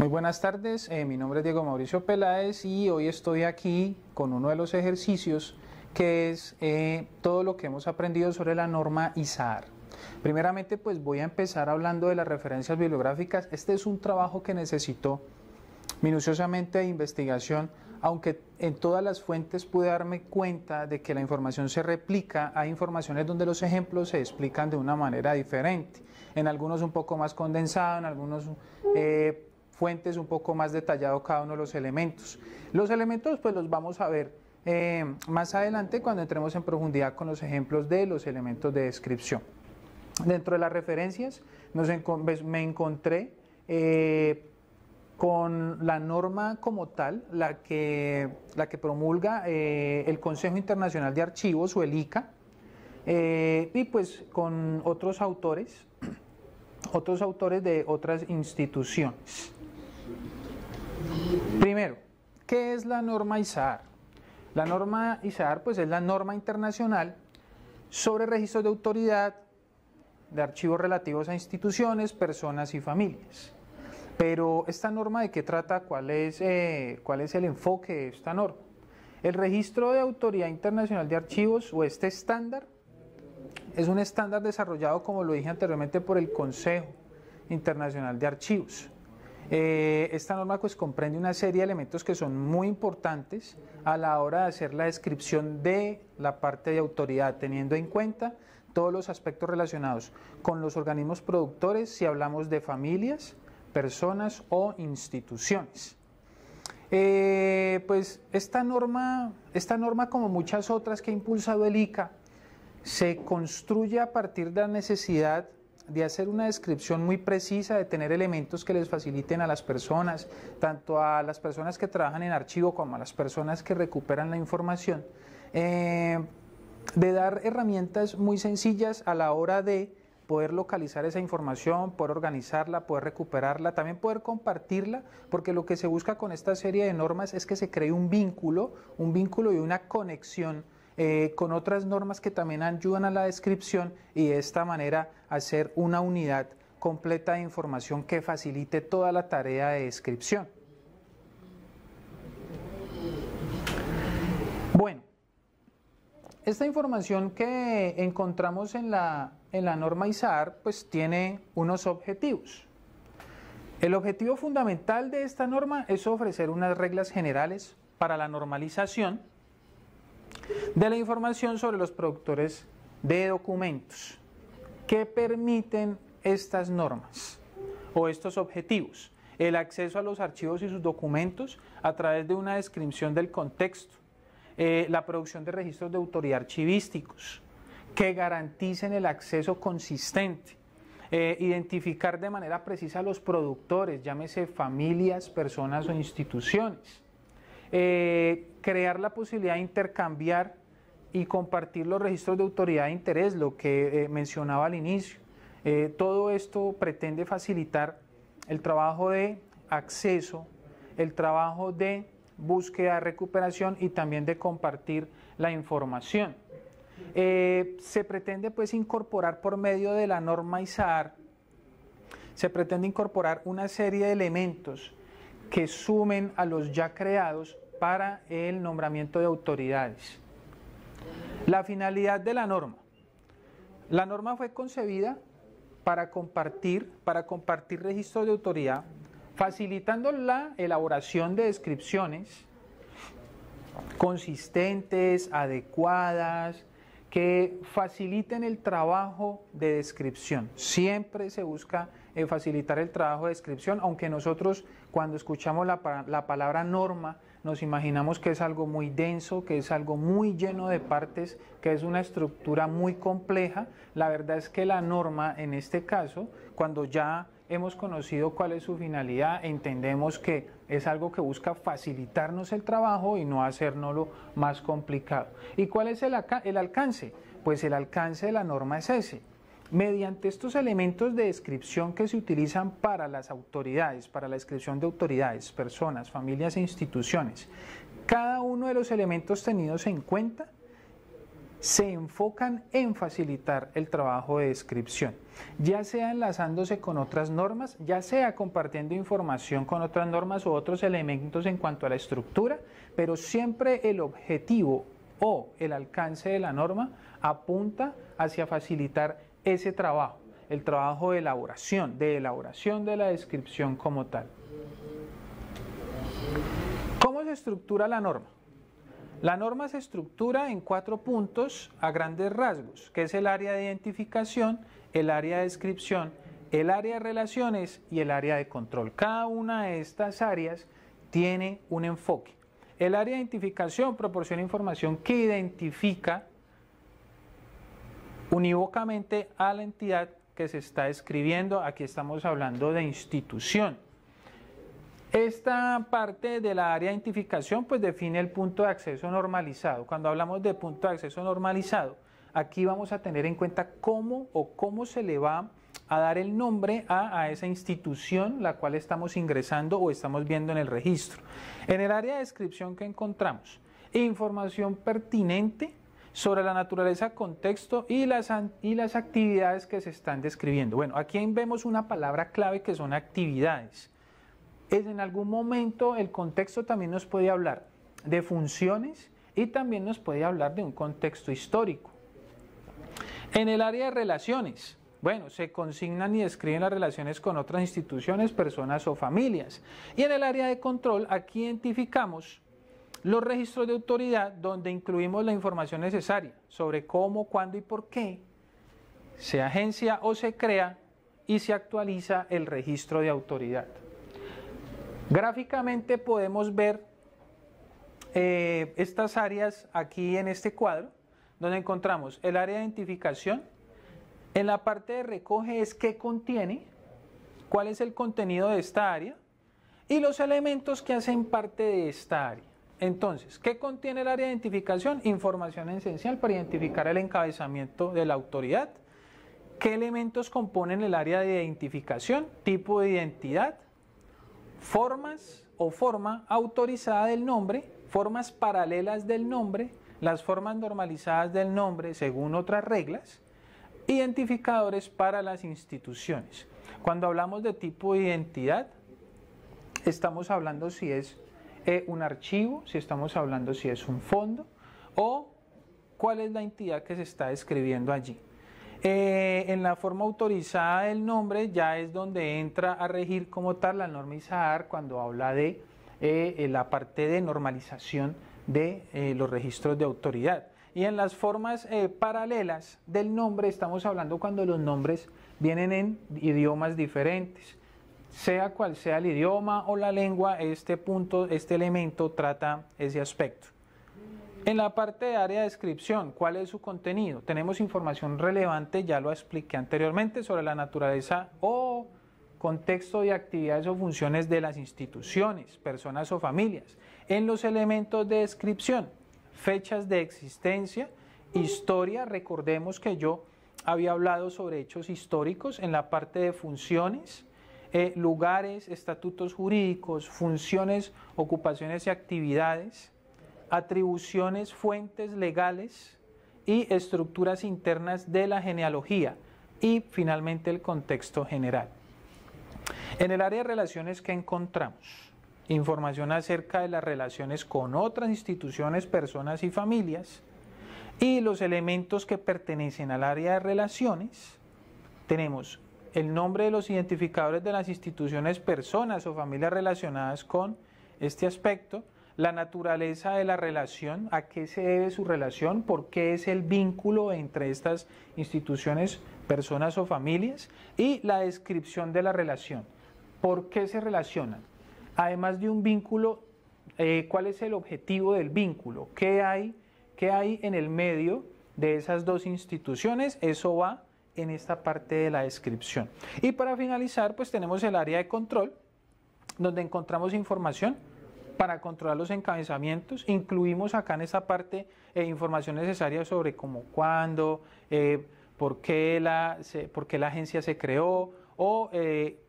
Muy buenas tardes, mi nombre es Diego Mauricio Peláez y hoy estoy aquí con uno de los ejercicios que es todo lo que hemos aprendido sobre la norma ISAAR. Primeramente pues voy a empezar hablando de las referencias bibliográficas. Este es un trabajo que necesitó minuciosamente de investigación, aunque en todas las fuentes pude darme cuenta de que la información se replica. Hay informaciones donde los ejemplos se explican de una manera diferente, en algunos un poco más condensado, en algunos fuentes un poco más detallado cada uno de los elementos. Los elementos pues los vamos a ver más adelante cuando entremos en profundidad con los ejemplos de los elementos de descripción. Dentro de las referencias me encontré con la norma como tal, la que promulga el Consejo Internacional de Archivos o el ICA, y pues con otros autores de otras instituciones. Primero, ¿qué es la norma ISAAR? La norma ISAAR pues es la norma internacional sobre registros de autoridad de archivos relativos a instituciones, personas y familias. Pero esta norma, ¿de qué trata? ¿Cuál es el enfoque de esta norma? El registro de autoridad internacional de archivos o este estándar es un estándar desarrollado, como lo dije anteriormente, por el Consejo Internacional de Archivos. Esta norma pues comprende una serie de elementos que son muy importantes a la hora de hacer la descripción de la parte de autoridad, teniendo en cuenta todos los aspectos relacionados con los organismos productores, si hablamos de familias, personas o instituciones. Pues esta norma, como muchas otras que ha impulsado el ICA, se construye a partir de la necesidad de hacer una descripción muy precisa, de tener elementos que les faciliten a las personas, tanto a las personas que trabajan en archivo como a las personas que recuperan la información, de dar herramientas muy sencillas a la hora de poder localizar esa información, poder organizarla, poder recuperarla, también poder compartirla, porque lo que se busca con esta serie de normas es que se cree un vínculo y una conexión con otras normas que también ayudan a la descripción y de esta manera hacer una unidad completa de información que facilite toda la tarea de descripción. Bueno, esta información que encontramos en la norma ISAAR pues tiene unos objetivos. El objetivo fundamental de esta norma es ofrecer unas reglas generales para la normalización de la información sobre los productores de documentos. ¿Qué permiten estas normas o estos objetivos? El acceso a los archivos y sus documentos a través de una descripción del contexto, la producción de registros de autoridad archivísticos que garanticen el acceso consistente, identificar de manera precisa a los productores, llámese familias, personas o instituciones, crear la posibilidad de intercambiar y compartir los registros de autoridad de interés, lo que mencionaba al inicio. Todo esto pretende facilitar el trabajo de acceso, el trabajo de búsqueda, recuperación y también de compartir la información. Se pretende pues incorporar por medio de la norma ISAAR, se pretende incorporar una serie de elementos que sumen a los ya creados para el nombramiento de autoridades. La finalidad de la norma. La norma fue concebida para compartir registros de autoridad, facilitando la elaboración de descripciones consistentes, adecuadas, que faciliten el trabajo de descripción. Siempre se busca facilitar el trabajo de descripción, aunque nosotros cuando escuchamos la palabra norma nos imaginamos que es algo muy denso, que es algo muy lleno de partes, que es una estructura muy compleja. La verdad es que la norma en este caso, cuando ya hemos conocido cuál es su finalidad, entendemos que es algo que busca facilitarnos el trabajo y no hacérnoslo más complicado. ¿Y cuál es el alcance? Pues el alcance de la norma es ese. Mediante estos elementos de descripción que se utilizan para las autoridades, para la descripción de autoridades, personas, familias e instituciones, cada uno de los elementos tenidos en cuenta se enfocan en facilitar el trabajo de descripción, ya sea enlazándose con otras normas, ya sea compartiendo información con otras normas o otros elementos en cuanto a la estructura, pero siempre el objetivo o el alcance de la norma apunta hacia facilitar ese trabajo, el trabajo de elaboración de la descripción como tal. ¿Cómo se estructura la norma? La norma se estructura en 4 puntos a grandes rasgos, que es el área de identificación, el área de descripción, el área de relaciones y el área de control. Cada una de estas áreas tiene un enfoque. El área de identificación proporciona información que identifica unívocamente a la entidad que se está describiendo. Aquí estamos hablando de institución. Esta parte de la área de identificación pues define el punto de acceso normalizado. Cuando hablamos de punto de acceso normalizado, aquí vamos a tener en cuenta cómo se le va a dar el nombre a esa institución la cual estamos ingresando o estamos viendo en el registro. En el área de descripción, ¿qué encontramos? Información pertinente sobre la naturaleza, contexto y las actividades que se están describiendo. Bueno, aquí vemos una palabra clave que son actividades. En algún momento el contexto también nos puede hablar de funciones y también nos puede hablar de un contexto histórico. En el área de relaciones, bueno, se consignan y describen las relaciones con otras instituciones, personas o familias. Y en el área de control, aquí identificamos los registros de autoridad, donde incluimos la información necesaria sobre cómo, cuándo y por qué se agencia o se crea y se actualiza el registro de autoridad. Gráficamente podemos ver estas áreas aquí en este cuadro, donde encontramos el área de identificación. En la parte de recoge es qué contiene, cuál es el contenido de esta área y los elementos que hacen parte de esta área. Entonces, ¿qué contiene el área de identificación? Información esencial para identificar el encabezamiento de la autoridad. ¿Qué elementos componen el área de identificación? Tipo de identidad, formas o forma autorizada del nombre, formas paralelas del nombre, las formas normalizadas del nombre según otras reglas, identificadores para las instituciones. Cuando hablamos de tipo de identidad, estamos hablando si es un archivo, si estamos hablando si es un fondo o cuál es la entidad que se está describiendo allí. En la forma autorizada del nombre ya es donde entra a regir como tal la norma ISAAR cuando habla de la parte de normalización de los registros de autoridad. Y en las formas paralelas del nombre estamos hablando cuando los nombres vienen en idiomas diferentes. Sea cual sea el idioma o la lengua, este elemento trata ese aspecto. En la parte de área de descripción, ¿cuál es su contenido? Tenemos información relevante, ya lo expliqué anteriormente, sobre la naturaleza o contexto de actividades o funciones de las instituciones, personas o familias. En los elementos de descripción, fechas de existencia, historia, recordemos que yo había hablado sobre hechos históricos. En la parte de funciones, lugares, estatutos jurídicos, funciones, ocupaciones y actividades, atribuciones, fuentes legales y estructuras internas de la genealogía y finalmente el contexto general. En el área de relaciones, ¿qué encontramos? Información acerca de las relaciones con otras instituciones, personas y familias, y los elementos que pertenecen al área de relaciones. Tenemos el nombre de los identificadores de las instituciones, personas o familias relacionadas con este aspecto, la naturaleza de la relación, a qué se debe su relación, por qué es el vínculo entre estas instituciones, personas o familias, y la descripción de la relación, por qué se relacionan. Además de un vínculo, ¿cuál es el objetivo del vínculo? ¿Qué hay en el medio de esas dos instituciones? Eso va en esta parte de la descripción. Y para finalizar, pues tenemos el área de control, donde encontramos información para controlar los encabezamientos. Incluimos acá en esta parte información necesaria sobre cómo, cuándo, por qué la agencia se creó o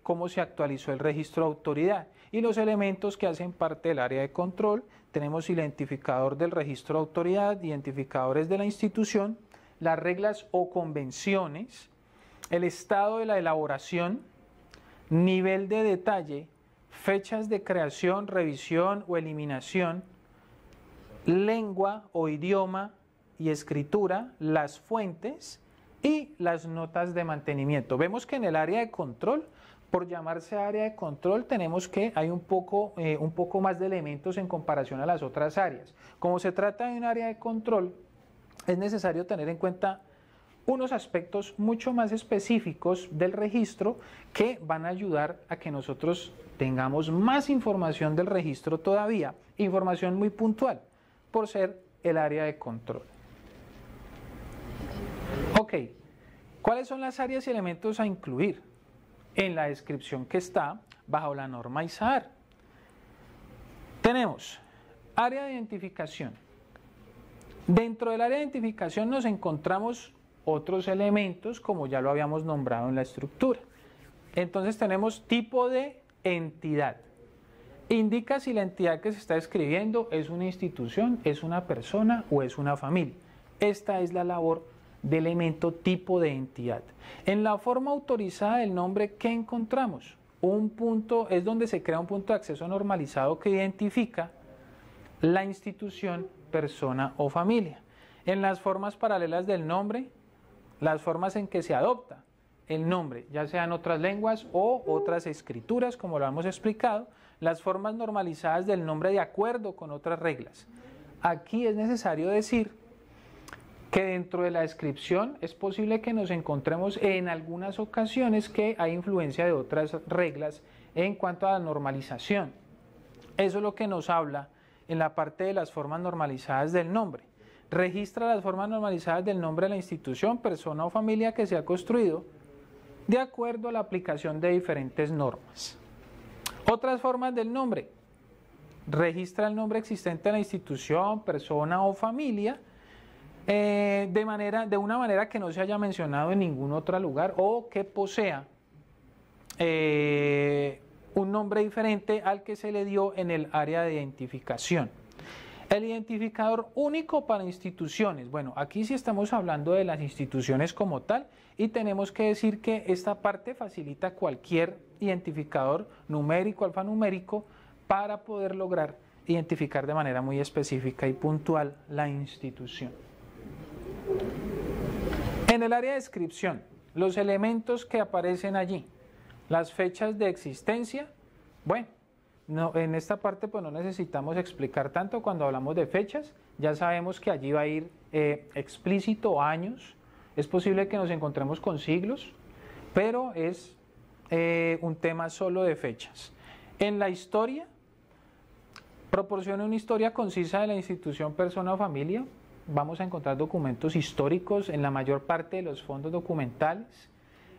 cómo se actualizó el registro de autoridad. Y los elementos que hacen parte del área de control, tenemos identificador del registro de autoridad, identificadores de la institución, las reglas o convenciones, el estado de la elaboración, nivel de detalle, fechas de creación, revisión o eliminación, lengua o idioma y escritura, las fuentes y las notas de mantenimiento. Vemos que en el área de control, por llamarse área de control, tenemos que hay un poco más de elementos en comparación a las otras áreas. Como se trata de un área de control, es necesario tener en cuenta unos aspectos mucho más específicos del registro que van a ayudar a que nosotros tengamos más información del registro todavía, información muy puntual, por ser el área de control. Ok, ¿cuáles son las áreas y elementos a incluir en la descripción que está bajo la norma ISAAR? Tenemos área de identificación. Dentro del área de identificación nos encontramos otros elementos como ya lo habíamos nombrado en la estructura. Entonces tenemos tipo de entidad. Indica si la entidad que se está escribiendo es una institución, es una persona o es una familia. Esta es la labor de elemento tipo de entidad. En la forma autorizada del nombre, ¿qué encontramos? Un punto es donde se crea un punto de acceso normalizado que identifica la institución, persona o familia. En las formas paralelas del nombre, las formas en que se adopta el nombre, ya sean otras lenguas o otras escrituras, como lo hemos explicado, las formas normalizadas del nombre de acuerdo con otras reglas. Aquí es necesario decir que dentro de la descripción es posible que nos encontremos en algunas ocasiones que hay influencia de otras reglas en cuanto a la normalización. Eso es lo que nos habla en la parte de las formas normalizadas del nombre. Registra las formas normalizadas del nombre de la institución, persona o familia que se ha construido de acuerdo a la aplicación de diferentes normas. Otras formas del nombre. Registra el nombre existente de la institución, persona o familia de una manera que no se haya mencionado en ningún otro lugar o que posea un nombre diferente al que se le dio en el área de identificación. El identificador único para instituciones. Bueno, aquí sí estamos hablando de las instituciones como tal y tenemos que decir que esta parte facilita cualquier identificador numérico, alfanumérico, para poder lograr identificar de manera muy específica y puntual la institución. En el área de descripción, los elementos que aparecen allí, las fechas de existencia, bueno, no, en esta parte pues no necesitamos explicar tanto cuando hablamos de fechas, ya sabemos que allí va a ir explícito años, es posible que nos encontremos con siglos, pero es un tema solo de fechas. En la historia, proporciona una historia concisa de la institución, persona o familia, vamos a encontrar documentos históricos en la mayor parte de los fondos documentales,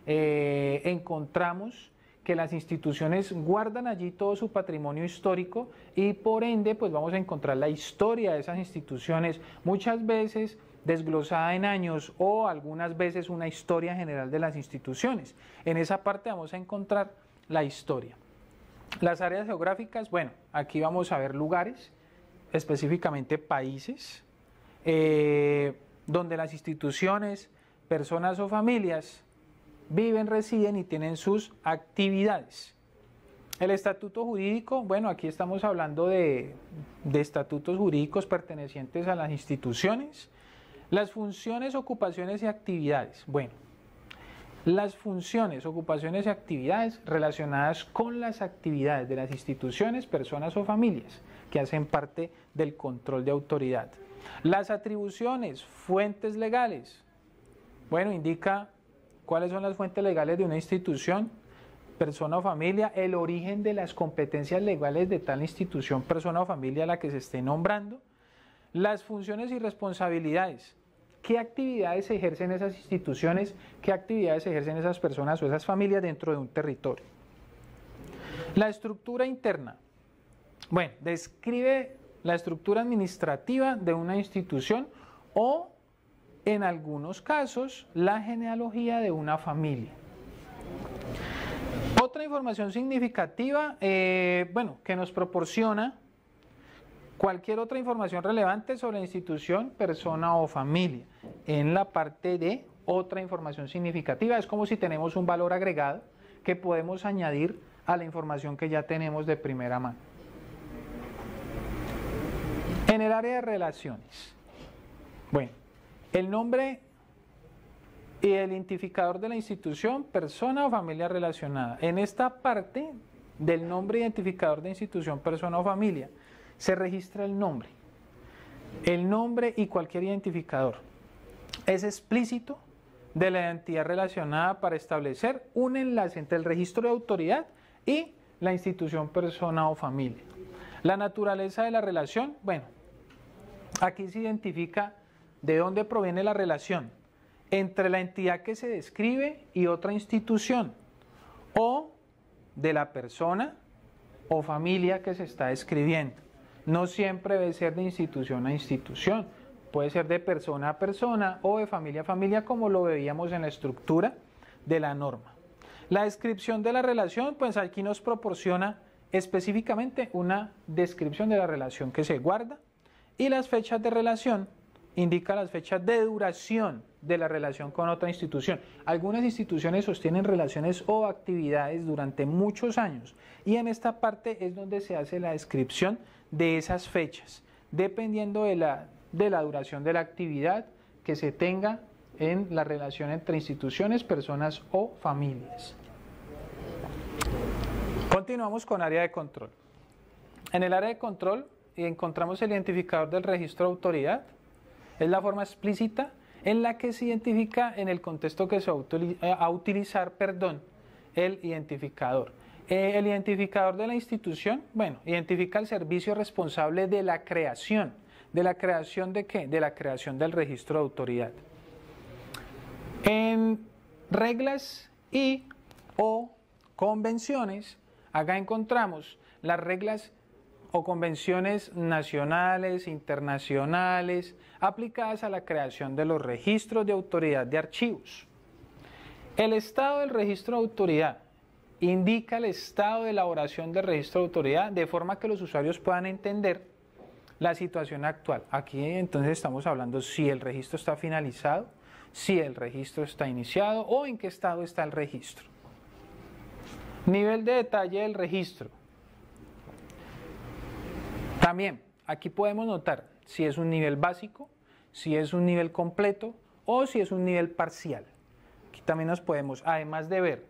encontramos que las instituciones guardan allí todo su patrimonio histórico y por ende pues vamos a encontrar la historia de esas instituciones muchas veces desglosada en años o algunas veces una historia general de las instituciones. En esa parte vamos a encontrar la historia. Las áreas geográficas, bueno, aquí vamos a ver lugares, específicamente países, donde las instituciones, personas o familias viven, residen y tienen sus actividades. El estatuto jurídico, bueno, aquí estamos hablando de estatutos jurídicos pertenecientes a las instituciones. Las funciones, ocupaciones y actividades. Bueno, las funciones, ocupaciones y actividades relacionadas con las actividades de las instituciones, personas o familias que hacen parte del control de autoridad. Las atribuciones, fuentes legales. Bueno, indica cuáles son las fuentes legales de una institución, persona o familia, el origen de las competencias legales de tal institución, persona o familia a la que se esté nombrando, las funciones y responsabilidades, qué actividades se ejercen esas instituciones, qué actividades se ejercen esas personas o esas familias dentro de un territorio. La estructura interna, bueno, describe la estructura administrativa de una institución o en algunos casos la genealogía de una familia. otra información significativa, que nos proporciona cualquier otra información relevante sobre la institución, persona o familia. En la parte de otra información significativa es como si tenemos un valor agregado que podemos añadir a la información que ya tenemos de primera mano. En el área de relaciones, bueno, el nombre y el identificador de la institución, persona o familia relacionada. En esta parte del nombre identificador de institución, persona o familia, se registra el nombre y cualquier identificador. Es explícito de la entidad relacionada para establecer un enlace entre el registro de autoridad y la institución, persona o familia. La naturaleza de la relación, bueno, aquí se identifica de dónde proviene la relación entre la entidad que se describe y otra institución, o de la persona o familia que se está describiendo. No siempre debe ser de institución a institución, puede ser de persona a persona o de familia a familia, como lo veíamos en la estructura de la norma. La descripción de la relación, pues aquí nos proporciona específicamente una descripción de la relación que se guarda, y las fechas de relación indica las fechas de duración de la relación con otra institución. Algunas instituciones sostienen relaciones o actividades durante muchos años, y en esta parte es donde se hace la descripción de esas fechas, dependiendo de la duración de la actividad que se tenga en la relación entre instituciones, personas o familias. Continuamos con área de control. En el área de control encontramos el identificador del registro de autoridad. Es la forma explícita en la que se identifica en el contexto que se va a utilizar, el identificador. El identificador de la institución, identifica el servicio responsable de la creación. ¿De la creación de qué? De la creación del registro de autoridad. En reglas y o convenciones, acá encontramos las reglas o convenciones nacionales, internacionales, aplicadas a la creación de los registros de autoridad de archivos. El estado del registro de autoridad indica el estado de elaboración del registro de autoridad de forma que los usuarios puedan entender la situación actual. Aquí entonces estamos hablando si el registro está finalizado, si el registro está iniciado o en qué estado está el registro. Nivel de detalle del registro. También aquí podemos notar si es un nivel básico, si es un nivel completo o si es un nivel parcial. Aquí también nos podemos, además de ver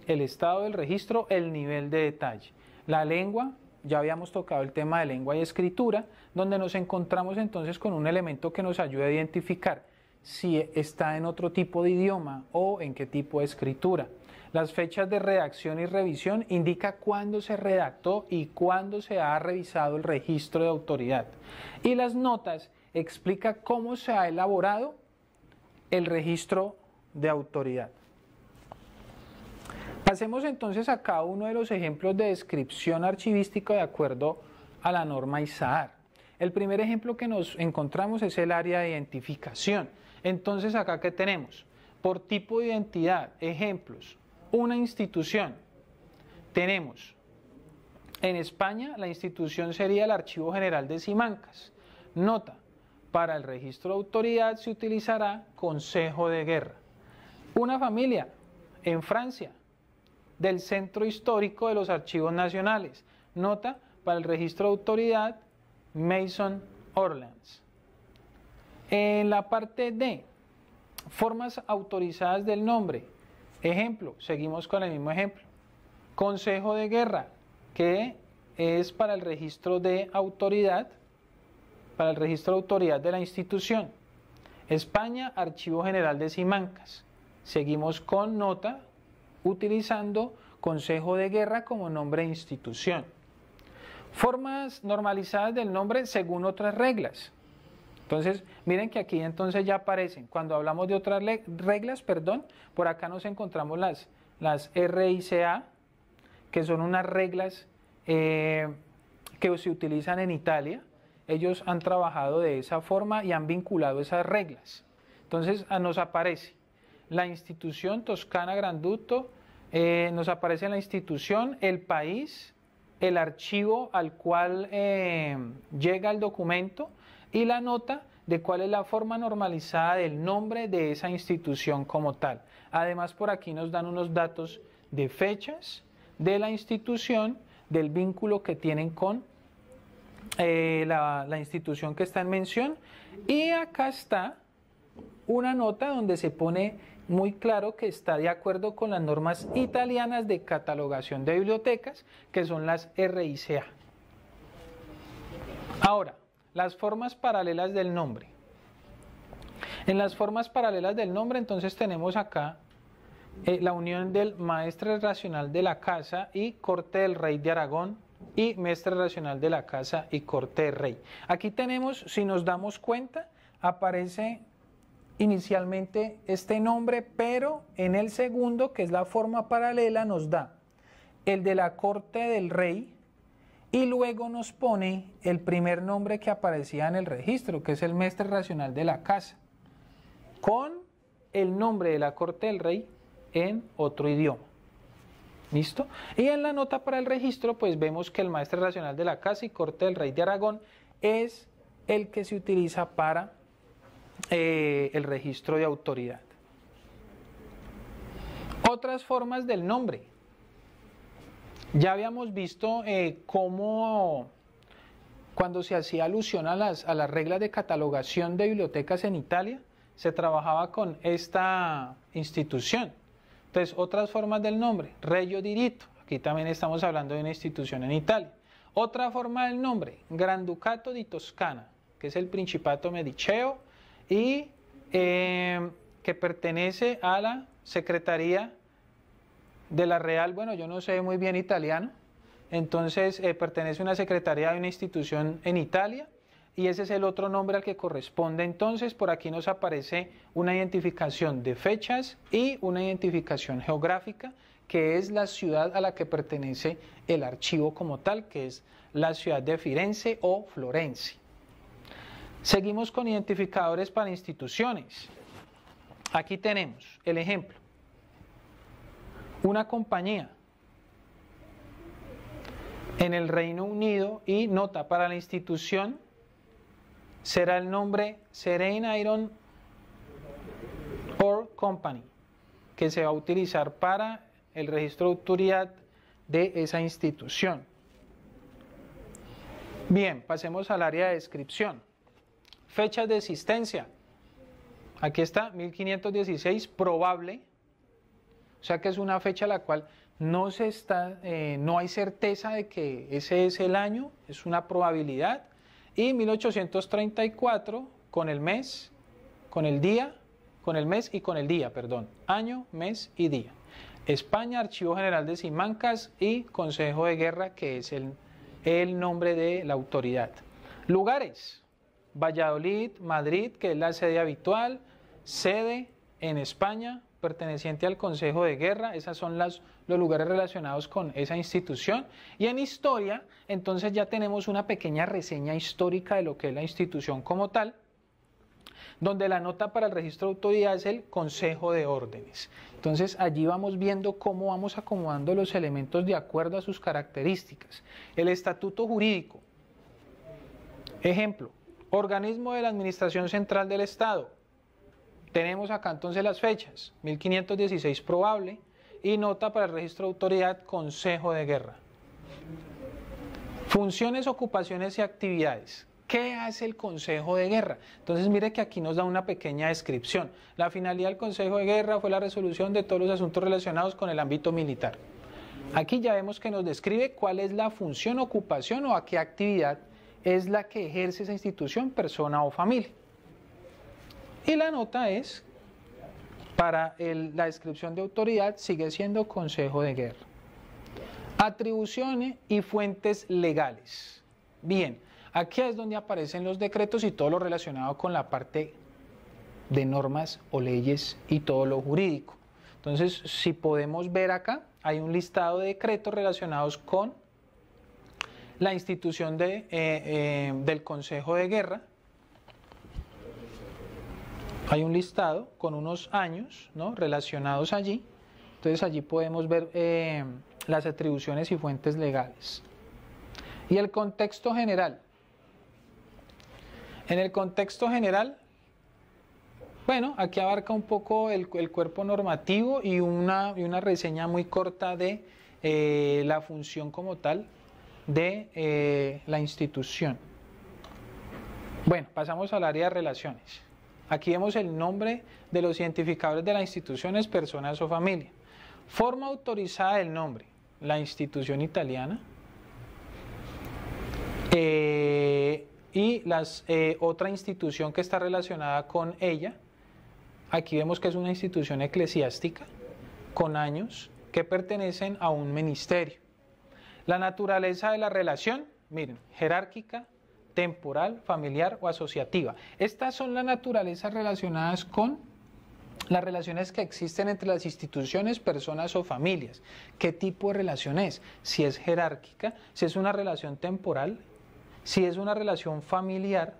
el estado del registro, el nivel de detalle. La lengua, ya habíamos tocado el tema de lengua y escritura, donde nos encontramos entonces con un elemento que nos ayuda a identificar si está en otro tipo de idioma o en qué tipo de escritura. Las fechas de redacción y revisión indica cuándo se redactó y cuándo se ha revisado el registro de autoridad. Y las notas explica cómo se ha elaborado el registro de autoridad. Pasemos entonces a cada uno de los ejemplos de descripción archivística de acuerdo a la norma ISAAR. El primer ejemplo que nos encontramos es el área de identificación. Entonces acá ¿qué tenemos? Por tipo de identidad, ejemplos. Una institución. Tenemos en España la institución sería el Archivo General de Simancas. Nota, para el registro de autoridad se utilizará Consejo de Guerra. Una familia en Francia, del Centro Histórico de los Archivos Nacionales. Nota, para el registro de autoridad, Maison Orleans. En la parte D, formas autorizadas del nombre. Ejemplo, seguimos con el mismo ejemplo. Consejo de Guerra, que es para el registro de autoridad, de la institución. España, Archivo General de Simancas. Seguimos con nota, utilizando Consejo de Guerra como nombre de institución. Formas normalizadas del nombre según otras reglas. Entonces, miren que aquí entonces ya aparecen, cuando hablamos de otras reglas, por acá nos encontramos las RICA, que son unas reglas que se utilizan en Italia. Ellos han trabajado de esa forma y han vinculado esas reglas. Entonces, nos aparece la institución Toscana Granduto nos aparece la institución, el país, el archivo al cual llega el documento y la nota de cuál es la forma normalizada del nombre de esa institución como tal. Además, por aquí nos dan unos datos de fechas de la institución, del vínculo que tienen con la institución que está en mención, y acá está una nota donde se pone muy claro que está de acuerdo con las normas italianas de catalogación de bibliotecas, que son las RICA. Ahora, las formas paralelas del nombre. En las formas paralelas del nombre, entonces tenemos acá la unión del Maestre Racional de la Casa y Corte del Rey de Aragón y Mestre Racional de la Casa y Corte del Rey. Aquí tenemos, si nos damos cuenta, aparece inicialmente este nombre, pero en el segundo, que es la forma paralela, nos da el de la Corte del Rey y luego nos pone el primer nombre que aparecía en el registro, que es el Mestre Racional de la Casa, con el nombre de la Corte del Rey en otro idioma. ¿Listo? Y en la nota para el registro, pues vemos que el Maestre Racional de la Casa y Corte del Rey de Aragón es el que se utiliza para el registro de autoridad. Otras formas del nombre. Ya habíamos visto cómo cuando se hacía alusión a las reglas de catalogación de bibliotecas en Italia, se trabajaba con esta institución. Entonces, otras formas del nombre, Regio Diritto, aquí también estamos hablando de una institución en Italia. Otra forma del nombre, Granducato di Toscana, que es el Principato Mediceo y que pertenece a la Secretaría de la Real, bueno, yo no sé muy bien italiano, entonces pertenece a una secretaría de una institución en Italia, y ese es el otro nombre al que corresponde. Entonces por aquí nos aparece una identificación de fechas y una identificación geográfica, que es la ciudad a la que pertenece el archivo como tal, que es la ciudad de Firenze o Florencia. Seguimos con identificadores para instituciones. Aquí tenemos el ejemplo. Una compañía en el Reino Unido y nota para la institución será el nombre Serene Iron Ore Company, que se va a utilizar para el registro de autoridad de esa institución. Bien, pasemos al área de descripción. Fechas de existencia. Aquí está 1516, probable, o sea que es una fecha a la cual no hay certeza de que ese es el año, es una probabilidad. Y 1834 con el mes, con el día, con el mes y con el día, perdón, año, mes y día. España, Archivo General de Simancas y Consejo de Guerra, que es el nombre de la autoridad. Lugares, Valladolid, Madrid, que es la sede habitual, sede en España, perteneciente al Consejo de Guerra. Esos son los lugares relacionados con esa institución. Y en historia, entonces ya tenemos una pequeña reseña histórica de lo que es la institución como tal, donde la nota para el registro de autoridad es el Consejo de Órdenes. Entonces allí vamos viendo cómo vamos acomodando los elementos de acuerdo a sus características. El estatuto jurídico. Ejemplo, organismo de la Administración Central del Estado. Tenemos acá entonces las fechas, 1516 probable, y nota para el registro de autoridad, Consejo de Guerra. Funciones, ocupaciones y actividades. ¿Qué hace el Consejo de Guerra? Entonces mire que aquí nos da una pequeña descripción. La finalidad del Consejo de Guerra fue la resolución de todos los asuntos relacionados con el ámbito militar. Aquí ya vemos que nos describe cuál es la función, ocupación o a qué actividad es la que ejerce esa institución, persona o familia. Y la nota es, para la descripción de autoridad, sigue siendo Consejo de Guerra. Atribuciones y fuentes legales. Bien, aquí es donde aparecen los decretos y todo lo relacionado con la parte de normas o leyes y todo lo jurídico. Entonces, si podemos ver acá, hay un listado de decretos relacionados con la institución del Consejo de Guerra. Hay un listado con unos años, ¿no?, relacionados allí. Entonces allí podemos ver las atribuciones y fuentes legales. Y el contexto general. En el contexto general, bueno, aquí abarca un poco el cuerpo normativo y una reseña muy corta de la función como tal de la institución. Bueno, pasamos al área de relaciones. Aquí vemos el nombre de los identificadores de las instituciones, personas o familia. Forma autorizada del nombre, la institución italiana. Y otra institución que está relacionada con ella. Aquí vemos que es una institución eclesiástica con años que pertenecen a un ministerio. La naturaleza de la relación, miren, jerárquica, temporal, familiar o asociativa. Estas son las naturalezas relacionadas con las relaciones que existen entre las instituciones, personas o familias. ¿Qué tipo de relación es? Si es jerárquica, si es una relación temporal, si es una relación familiar,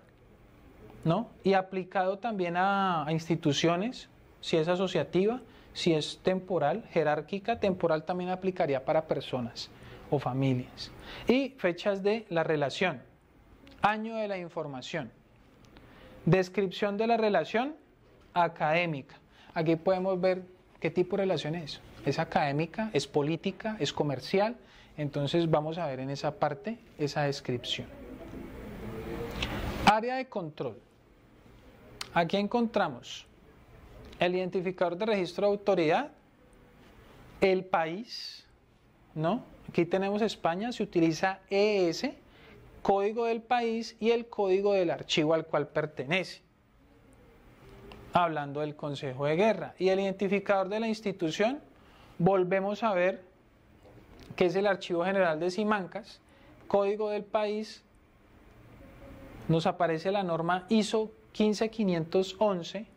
¿no? Y aplicado también a instituciones, si es asociativa, si es temporal, jerárquica, temporal también aplicaría para personas o familias. Y fechas de la relación, año de la información, descripción de la relación académica. Aquí podemos ver qué tipo de relación es. ¿Es académica? ¿Es política? ¿Es comercial? Entonces vamos a ver en esa parte esa descripción. Área de control. Aquí encontramos el identificador de registro de autoridad, el país, ¿no? Aquí tenemos España, se utiliza ES, código del país y el código del archivo al cual pertenece. Hablando del Consejo de Guerra. Y el identificador de la institución, volvemos a ver que es el Archivo General de Simancas, código del país, nos aparece la norma ISO 15511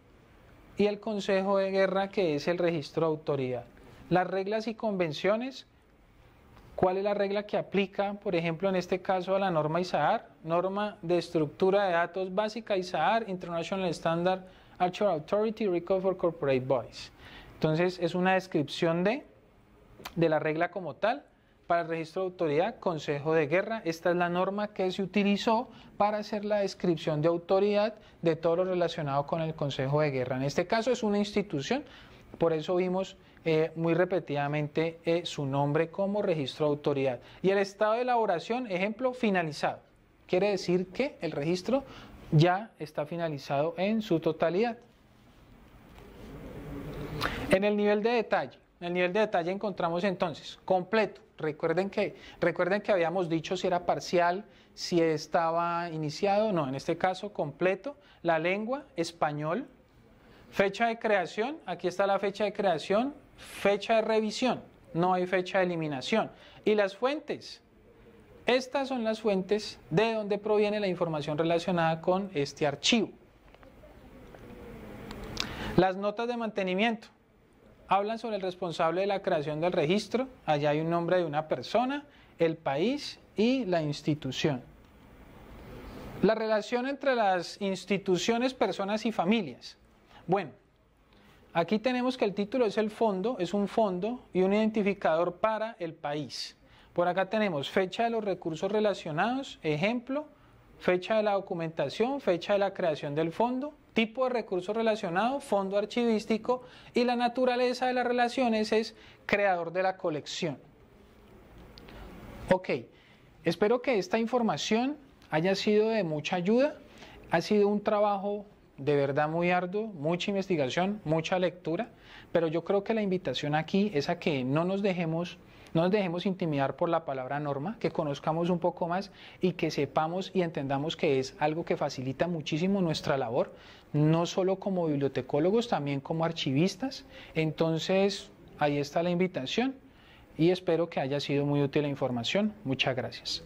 y el Consejo de Guerra, que es el registro de autoridad. Las reglas y convenciones, ¿cuál es la regla que aplica, por ejemplo, en este caso a la norma ISAAR? Norma de estructura de datos básica ISAAR, International Standard Actual Authority, Record for Corporate Bodies. Entonces es una descripción de la regla como tal. Para el registro de autoridad, Consejo de Guerra, esta es la norma que se utilizó para hacer la descripción de autoridad de todo lo relacionado con el Consejo de Guerra. En este caso es una institución, por eso vimos muy repetidamente su nombre como registro de autoridad. Y el estado de elaboración, ejemplo, finalizado. Quiere decir que el registro ya está finalizado en su totalidad. En el nivel de detalle. En el nivel de detalle encontramos entonces completo. Recuerden que habíamos dicho si era parcial, si estaba iniciado. No, en este caso completo. La lengua, español. Fecha de creación, aquí está la fecha de creación. Fecha de revisión, no hay fecha de eliminación. Y las fuentes. Estas son las fuentes de donde proviene la información relacionada con este archivo. Las notas de mantenimiento. Hablan sobre el responsable de la creación del registro, allá hay un nombre de una persona, el país y la institución. La relación entre las instituciones, personas y familias. Bueno, aquí tenemos que el título es el fondo, es un fondo y un identificador para el país. Por acá tenemos fecha de los recursos relacionados, ejemplo, fecha de la documentación, fecha de la creación del fondo, tipo de recurso relacionado, fondo archivístico, y la naturaleza de las relaciones es creador de la colección. Ok, espero que esta información haya sido de mucha ayuda. Ha sido un trabajo de verdad muy arduo, mucha investigación, mucha lectura, pero yo creo que la invitación aquí es a que no nos dejemos intimidar por la palabra norma, que conozcamos un poco más y que sepamos y entendamos que es algo que facilita muchísimo nuestra labor, no solo como bibliotecólogos, también como archivistas. Entonces, ahí está la invitación y espero que haya sido muy útil la información. Muchas gracias.